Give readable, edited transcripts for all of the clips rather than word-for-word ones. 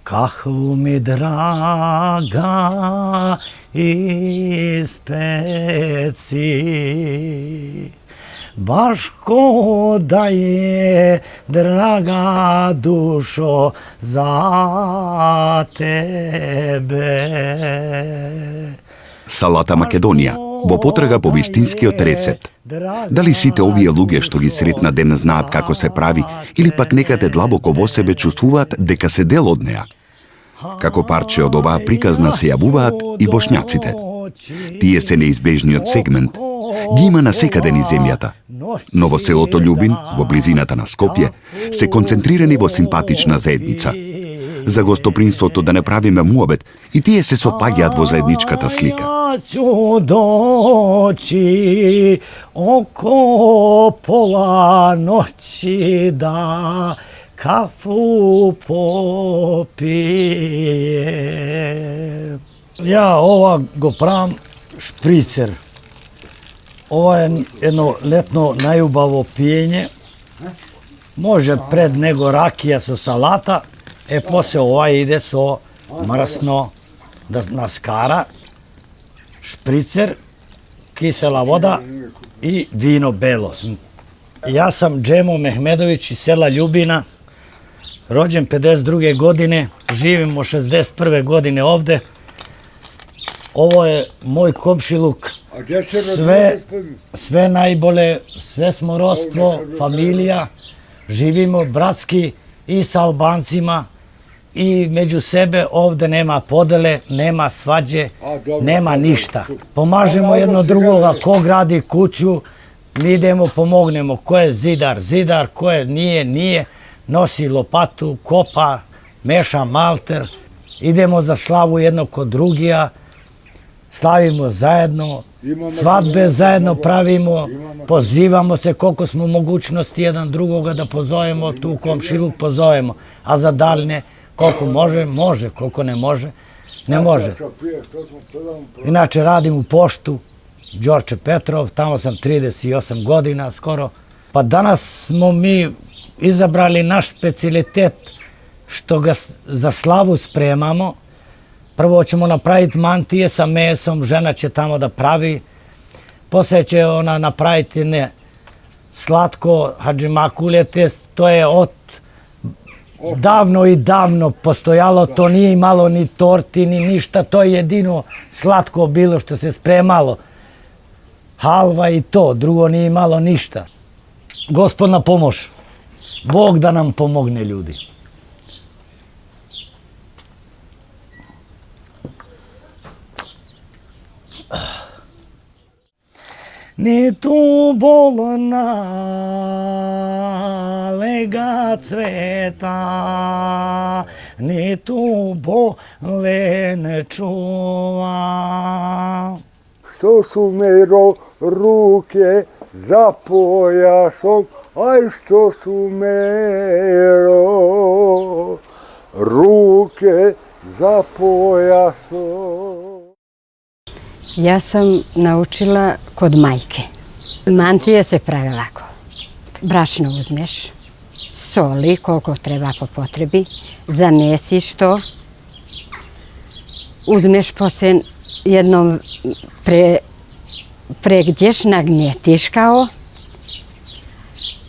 Kahvu mi draga ispeci, baš ko da je draga dušo za tebe. Салата Македонија во потрага по вистинскиот рецепт. Дали сите овие луѓе што ги сретна ден знаат како се прави, или пак некаде длабоко во себе чувствуваат дека се дел од неа? Како парче од оваа приказна се јавуваат и бошњаците. Тие се неизбежниот сегмент. Ги има насекаде низ земјата. Но во селото Љубин, во близината на Скопје, се концентрирани во симпатична заедница. За гостопринството да не правиме муабет, и тие се сопаѓаат во заедничката слика. Ću doći oko pola noći da kafu popije. Ja ova go pravim špricer. Ovo je jedno letno najubavo pijenje. Može pred nego rakija so salata, poslije ovaj ide so mrsno na skara, špricer, kisela voda i vino belo. Ja sam Džemo Mehmedović iz sela Ljubina, rođen 52. godine, živim od 61. godine ovde. Ovo je moj komšiluk, sve najbolje, sve smo rodstvo, familija, živimo bratski i sa Albancima i među sebe, ovde nema podele, nema svađe, nema ništa. Pomažemo jedno drugoga, ko gradi kuću, mi idemo, pomognemo, ko je zidar, zidar, ko je nije, nosi lopatu, kopa, meša malter, idemo za slavu jedno kod drugija, slavimo zajedno, svadbe zajedno pravimo, pozivamo se koliko smo mogućnosti jedan drugoga da pozovemo, tu komšiluk pozovemo, a za daljne koliko može, koliko ne može, ne može. Inače radim u poštu, Đorđe Petrov, tamo sam 38 godina skoro. Pa danas smo mi izabrali naš specijalitet što ga za slavu spremamo. Prvo ćemo napraviti mantije sa mesom, žena će tamo da pravi. Poslije će ona napraviti slatko hadžimakuljete, to je od davno i davno postojalo, to nije imalo ni torti, ni ništa, to je jedino slatko bilo što se spremalo. Halva i to, drugo nije imalo ništa. Gospod na pomož, Bog da nam pomogne ljudi. Ni tu bolna lega cveta, ni tu bole ne čuva. Što su me ruke za pojasom, aj što su me ruke za pojasom. Ja sam naučila kod majke. Mantije se prave ovako. Brašno uzmeš, soli koliko treba po potrebi, zamesiš to, uzmeš poslije jednom pregdješ, nagnjetiš kao,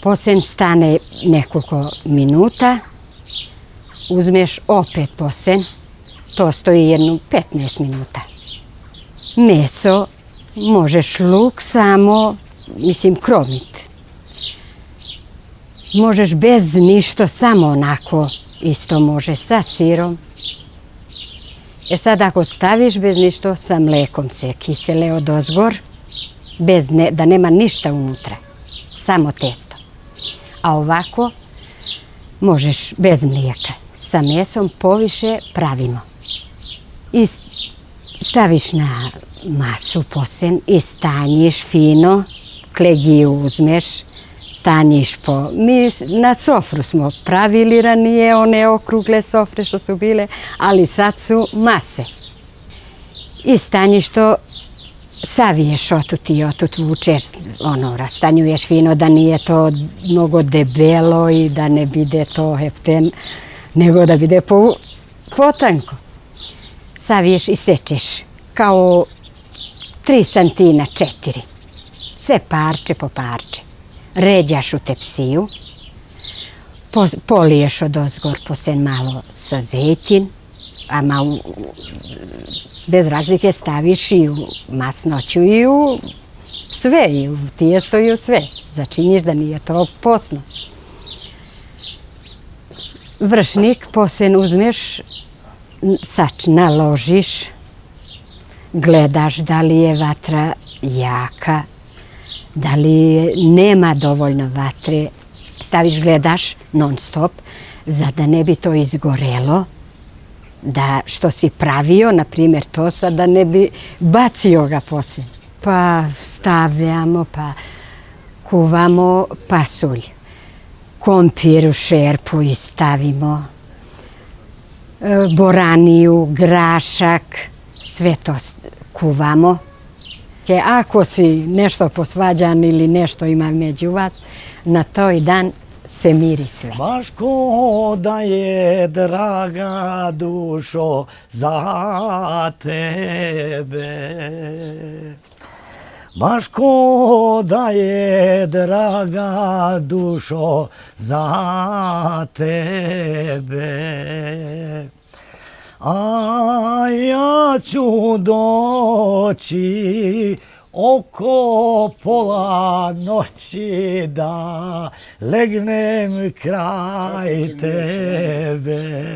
poslije stane nekoliko minuta, uzmeš opet poslije, to stoji jedno 15 minuta. Meso, možeš luk samo, kromit. Možeš bez ništa, samo onako, isto može sa sirom. Sad ako staviš bez ništa, sa mlekom se kisele odozgor, da nema ništa unutra, samo testo. A ovako možeš bez mlijeka. Sa mesom poviše pravimo. I staviš na masu poslije i stanjiš fino, klegiju uzmeš, tanjiš po... Mi na sofru smo pravili ranije, one okrugle sofre što su bile, ali sad su mase. I stanjiš to, saviješ otut i otut, vučeš rastanjuješ fino da nije to mnogo debelo i da ne bide to hepten, nego da bide potanko. Saviješ i sečeš kao 3 santina, 4. Sve parče po parče. Ređaš u tepsiju, poliješ odozgor poslije malo sa zejtin, a malo bez razlike staviš i u masnoću i u sve, i u tijesto i u sve. Začiniš da nije to posno. Vršnik poslije uzmeš, sač naložiš, gledaš da li je vatra jaka, da li nema dovoljno vatre, staviš, gledaš non stop, za da ne bi to izgorelo, da što si pravio, na primjer to sad, da ne bi bacio ga poslije. Pa stavljamo, pa kuvamo pasulj, kompir u šerpu i stavimo, boraniju, grašak, sve to kuvamo. Ako si nešto posvađan ili nešto ima među vas, na toj dan se miri sve. Baš ko da je, draga dušo, za tebe. Baš ko da je, draga dušo, za tebe. A ja ću doći oko pola noći da legnem kraj tebe.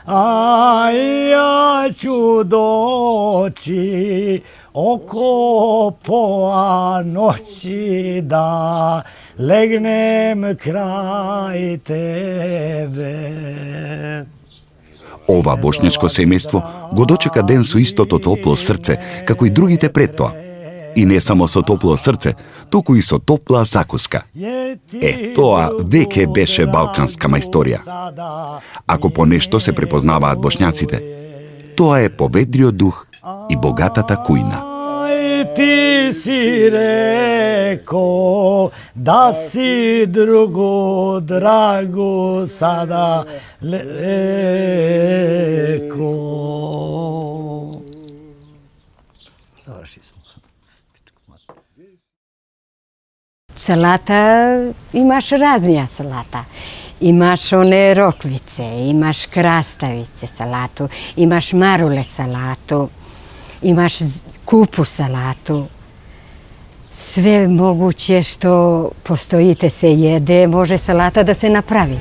A ja ću doći oko pola noći da legnem kraj tebe. Ова бошњачко семејство го дочека ден со истото топло срце, како и другите пред тоа. И не само со топло срце, туку и со топла закуска. Тоа веќе беше балканска мајсторија. Ако по нешто се препознаваат бошњаците, тоа е поведриот дух и богатата кујна. Ti si reko da si drugu dragu sada leko. Završi smo. Salata, imaš raznija salata. Imaš one rokvice, imaš krastavice salatu, imaš marule salatu, imaš kupu salatu. Sve moguće što postojite se jede, može salata da se napravi.